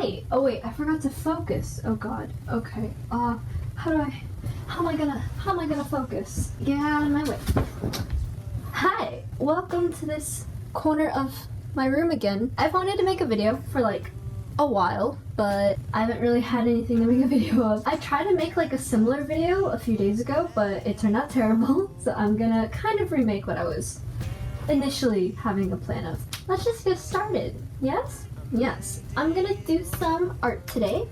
Hi! Oh wait, I forgot to focus. Oh god. Okay. How am I gonna focus? Get out of my way. Hi! Welcome to this corner of my room again. I've wanted to make a video for like a while, but I haven't really had anything to make a video of. I tried to make like a similar video a few days ago, but it turned out terrible, so I'm gonna kind of remake what I was initially having a plan of. Let's just get started. Yes? Yes. I'm gonna do some art today,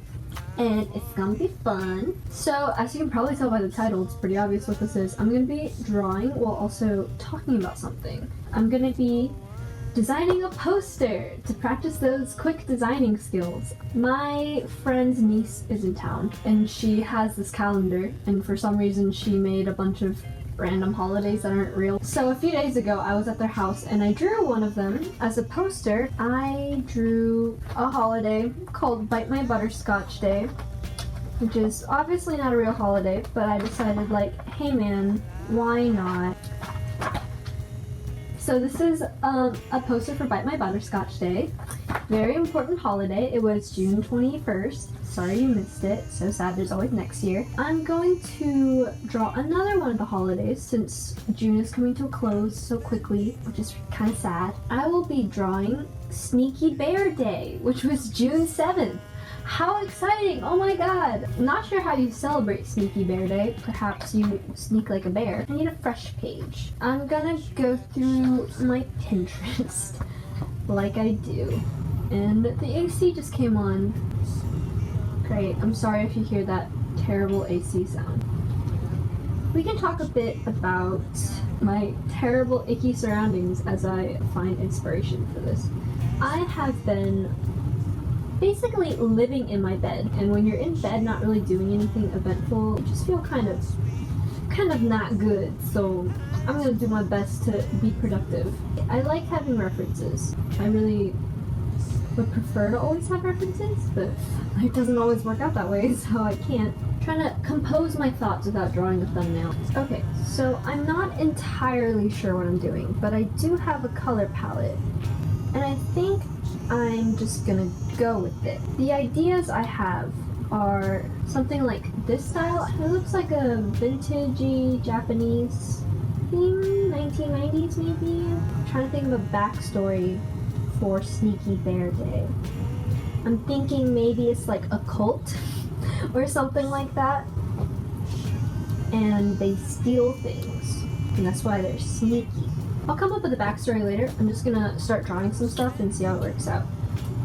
and it's gonna be fun. So, as you can probably tell by the title, it's pretty obvious what this is. I'm gonna be drawing while also talking about something. I'm gonna be designing a poster to practice those quick designing skills. My friend's niece is in town, and she has this calendar, and for some reason she made a bunch of random holidays that aren't real. So a few days ago I was at their house and I drew one of them as a poster. I drew a holiday called Bite My Butterscotch Day, which is obviously not a real holiday, but I decided like, hey man, why not? So this is a poster for Bite My Butterscotch Day. Very important holiday. It was June 21st. Sorry you missed it. So sad, there's always next year. I'm going to draw another one of the holidays since June is coming to a close so quickly, which is kind of sad. I will be drawing Sneaky Bear Day, which was June 7th. How exciting! Oh my god! Not sure how you celebrate Sneaky Bear Day. Perhaps you sneak like a bear. I need a fresh page. I'm gonna go through my Pinterest like I do. And the AC just came on. Great. I'm sorry if you hear that terrible AC sound. We can talk a bit about my terrible icky surroundings as I find inspiration for this. I have been basically living in my bed, and when you're in bed not really doing anything eventful, you just feel kind of not good, so I'm gonna do my best to be productive. I like having references. I really would prefer to always have references, but it doesn't always work out that way, so I can't. I'm trying to compose my thoughts without drawing a thumbnail. Okay, so I'm not entirely sure what I'm doing, but I do have a color palette, and I think I'm just gonna go with it. The ideas I have are something like this style. It looks like a vintagey Japanese theme, 1990s maybe. I'm trying to think of a backstory for Sneaky Bear Day. I'm thinking maybe it's like a cult or something like that, and they steal things, and that's why they're sneaky. I'll come up with a backstory later. I'm just gonna start drawing some stuff and see how it works out.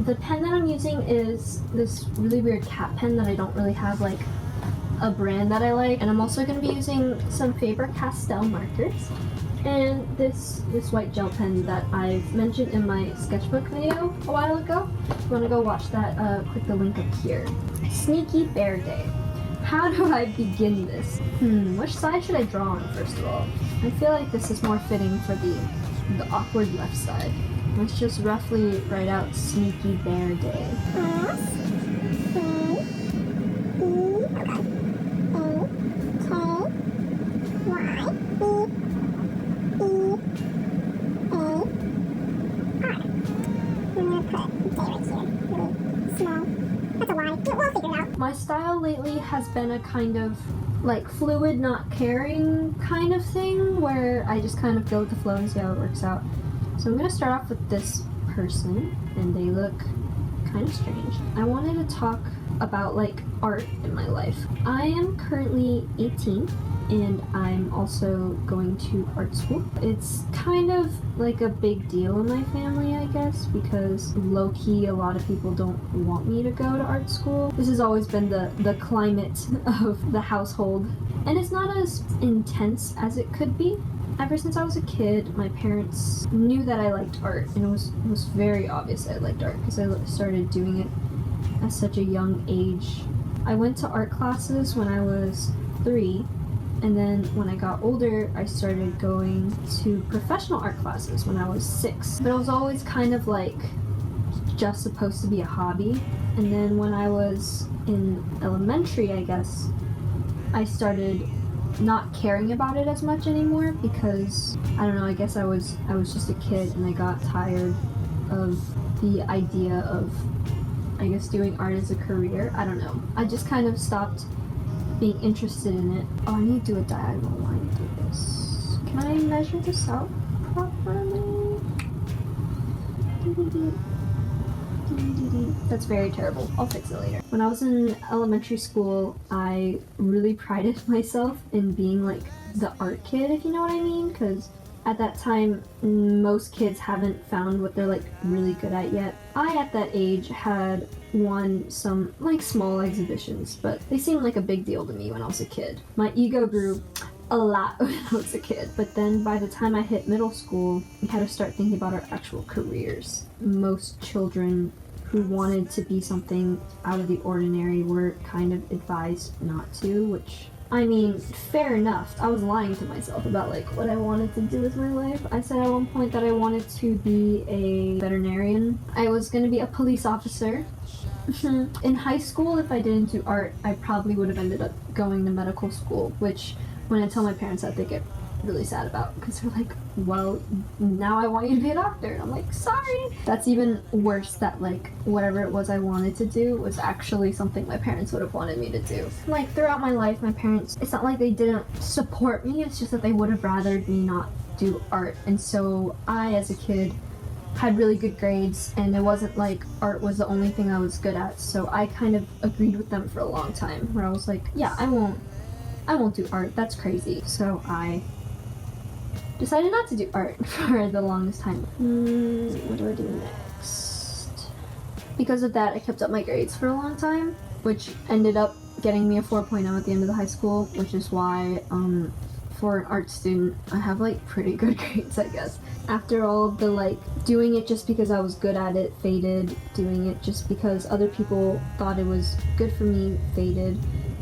The pen that I'm using is this really weird cat pen that I don't really have like a brand that I like, and I'm also gonna be using some Faber-Castell markers and this white gel pen that I've mentioned in my sketchbook video a while ago. If you wanna go watch that, click the link up here. Sneaky Bear Day. How do I begin this? Which side should I draw on first of all? I feel like this is more fitting for the awkward left side. Let's just roughly write out Sneaky Bear Day. My style lately has been a kind of like fluid, not caring kind of thing, where I just kind of go with the flow and see how it works out. So I'm gonna start off with this person, and they look kind of strange. I wanted to talk about like art in my life. I am currently 18, and I'm also going to art school. It's kind of like a big deal in my family, I guess, because low-key a lot of people don't want me to go to art school. This has always been the climate of the household, and it's not as intense as it could be. Ever since I was a kid, my parents knew that I liked art, and it was very obvious that I liked art because I started doing it at such a young age. I went to art classes when I was 3, and then when I got older, I started going to professional art classes when I was 6. But it was always kind of like just supposed to be a hobby. And then when I was in elementary, I guess, I started not caring about it as much anymore because, I don't know, I guess I was just a kid and I got tired of the idea of I guess, doing art as a career. I don't know. I just kind of stopped being interested in it. Oh, I need to do a diagonal line through this. Can I measure this out properly? That's very terrible. I'll fix it later. When I was in elementary school, I really prided myself in being like the art kid, if you know what I mean, because at that time, most kids haven't found what they're like really good at yet. I, at that age, had won some like small exhibitions, but they seemed like a big deal to me when I was a kid. My ego grew a lot when I was a kid, but then by the time I hit middle school, we had to start thinking about our actual careers. Most children who wanted to be something out of the ordinary were kind of advised not to, which, I mean, fair enough. I was lying to myself about like what I wanted to do with my life. I said at one point that I wanted to be a veterinarian. I was going to be a police officer. In high school, if I didn't do art, I probably would have ended up going to medical school, which when I tell my parents that, they get really sad about, because they're like, well, now I want you to be a doctor. And I'm like, sorry. That's even worse, that like whatever it was I wanted to do was actually something my parents would have wanted me to do. Like throughout my life, my parents, it's not like they didn't support me, it's just that they would have rathered me not do art. And so I, as a kid, had really good grades, and it wasn't like art was the only thing I was good at. So I kind of agreed with them for a long time, where I was like, yeah, I won't do art, that's crazy. So I decided not to do art for the longest time. What do I do next? Because of that, I kept up my grades for a long time, which ended up getting me a 4.0 at the end of the high school, which is why, for an art student, I have like pretty good grades, I guess. After all of the like doing it just because I was good at it faded, doing it just because other people thought it was good for me faded.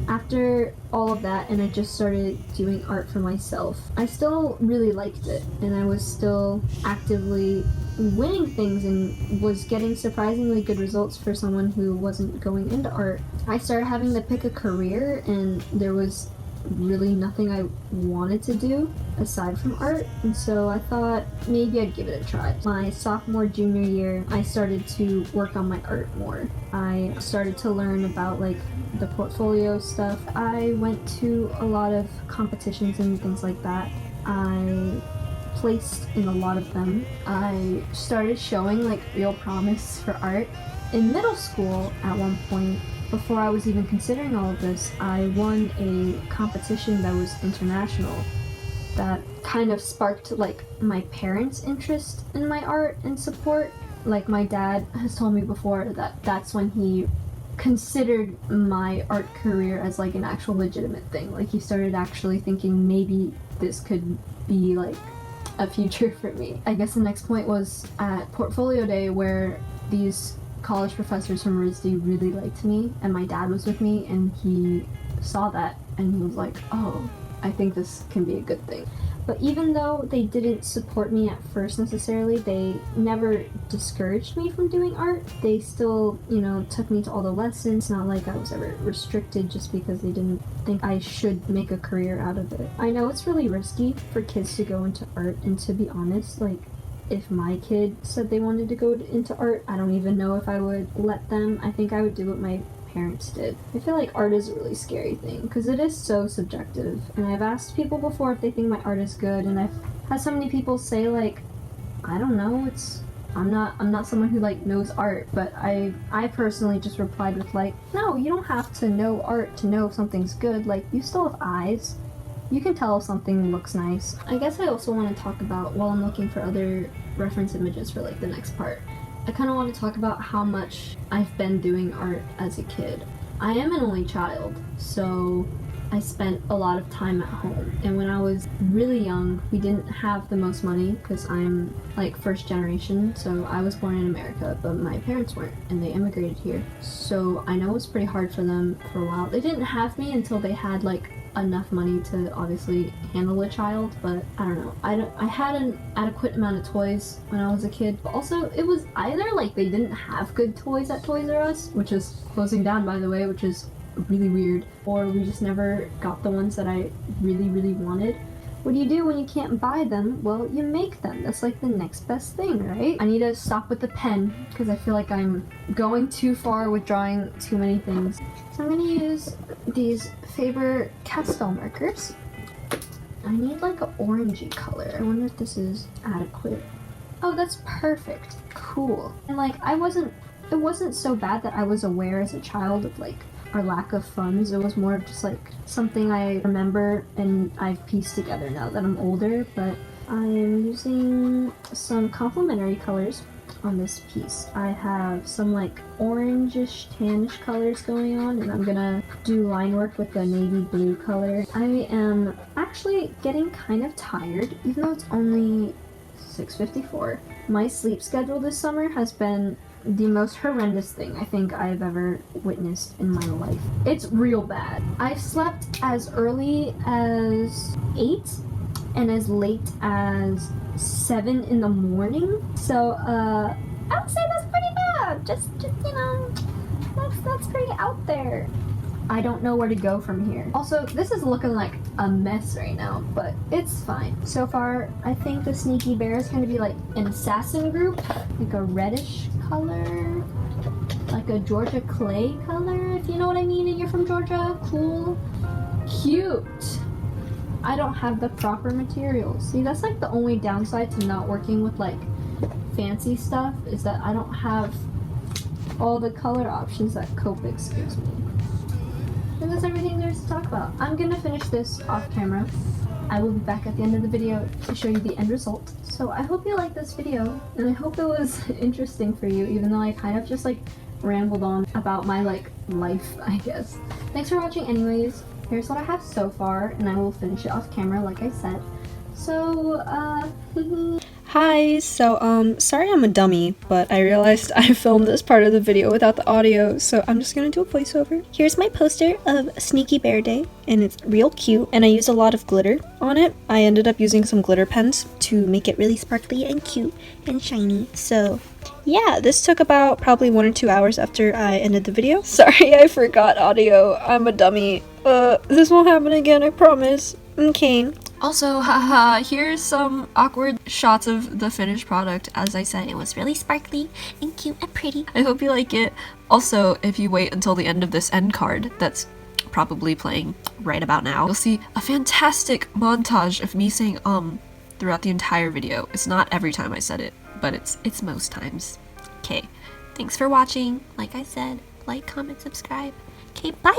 After all of that, and I just started doing art for myself, I still really liked it, and I was still actively winning things and was getting surprisingly good results for someone who wasn't going into art. I started having to pick a career, and there was really nothing I wanted to do aside from art, and so I thought maybe I'd give it a try. My sophomore, junior year, I started to work on my art more. I started to learn about like the portfolio stuff. I went to a lot of competitions and things like that. I placed in a lot of them. I started showing like real promise for art. In middle school, at one point, before I was even considering all of this, I won a competition that was international that kind of sparked like my parents' interest in my art and support. Like my dad has told me before that that's when he considered my art career as like an actual legitimate thing. Like he started actually thinking maybe this could be like a future for me. I guess the next point was at portfolio day, where these college professors from RISD really liked me, and my dad was with me, and he saw that and he was like, oh, I think this can be a good thing. But even though they didn't support me at first necessarily, they never discouraged me from doing art. They still, you know, took me to all the lessons. It's not like I was ever restricted just because they didn't think I should make a career out of it. I know it's really risky for kids to go into art, and to be honest, like, if my kid said they wanted to go into art, I don't even know if I would let them. I think I would do what my parents did. I feel like art is a really scary thing because it is so subjective, and I've asked people before if they think my art is good, and I've had so many people say like, I don't know, I'm not someone who like knows art, but I personally just replied with like, no, you don't have to know art to know if something's good. Like, you still have eyes. You can tell if something looks nice. I guess I also want to talk about, while I'm looking for other reference images for like the next part, I kind of want to talk about how much I've been doing art as a kid. I am an only child, so I spent a lot of time at home. And when I was really young, we didn't have the most money because I'm like first generation, so I was born in America, but my parents weren't, and they immigrated here. So I know it was pretty hard for them for a while. They didn't have me until they had like enough money to obviously handle a child, but I don't know. I had an adequate amount of toys when I was a kid, but also it was either like they didn't have good toys at Toys R Us, which is closing down by the way, which is really weird, or we just never got the ones that I really wanted. What do you do when you can't buy them? Well, you make them. That's like the next best thing, right? I need to stop with the pen because I feel like I'm going too far with drawing too many things. So I'm gonna use these Faber Castell markers. I need like an orangey color. I wonder if this is adequate. Oh, that's perfect. Cool. And like it wasn't so bad that I was aware as a child of like our lack of funds. It was more of just like something I remember and I've pieced together now that I'm older, but I'm using some complementary colors on this piece. I have some like orangish tannish colors going on, and I'm gonna do line work with the navy blue color. I am actually getting kind of tired, even though it's only 6:54. My sleep schedule this summer has been the most horrendous thing I think I've ever witnessed in my life. It's real bad. I've slept as early as 8 and as late as 7 in the morning. So I would say that's pretty bad. Just you know, that's pretty out there. I don't know where to go from here. Also, this is looking like a mess right now, but it's fine. So far, I think the Sneaky Bear is going to be like an assassin group, like a reddish color, like a Georgia clay color, if you know what I mean and you're from Georgia. Cool. Cute. I don't have the proper materials. See, that's like the only downside to not working with like fancy stuff, is that I don't have all the color options that Copics gives me. And that's everything there is to talk about. I'm gonna finish this off camera. I will be back at the end of the video to show you the end result. So I hope you liked this video, and I hope it was interesting for you, even though I kind of just like rambled on about my like life, I guess. Thanks for watching anyways. Here's what I have so far, and I will finish it off camera like I said. So, Hi, so sorry I'm a dummy, but I realized I filmed this part of the video without the audio, so I'm just gonna do a voiceover. Here's my poster of Sneaky Bear Day, and it's real cute, and I used a lot of glitter on it. I ended up using some glitter pens to make it really sparkly and cute and shiny. So yeah, this took about probably 1 or 2 hours after I ended the video. Sorry, I forgot audio. I'm a dummy. This won't happen again, I promise. Okay. Also, haha, here's some awkward shots of the finished product. As I said, it was really sparkly and cute and pretty. I hope you like it. Also, if you wait until the end of this end card, that's probably playing right about now, you'll see a fantastic montage of me saying throughout the entire video. It's not every time I said it, but it's most times. Okay, thanks for watching. Like I said, like, comment, subscribe. Okay, bye.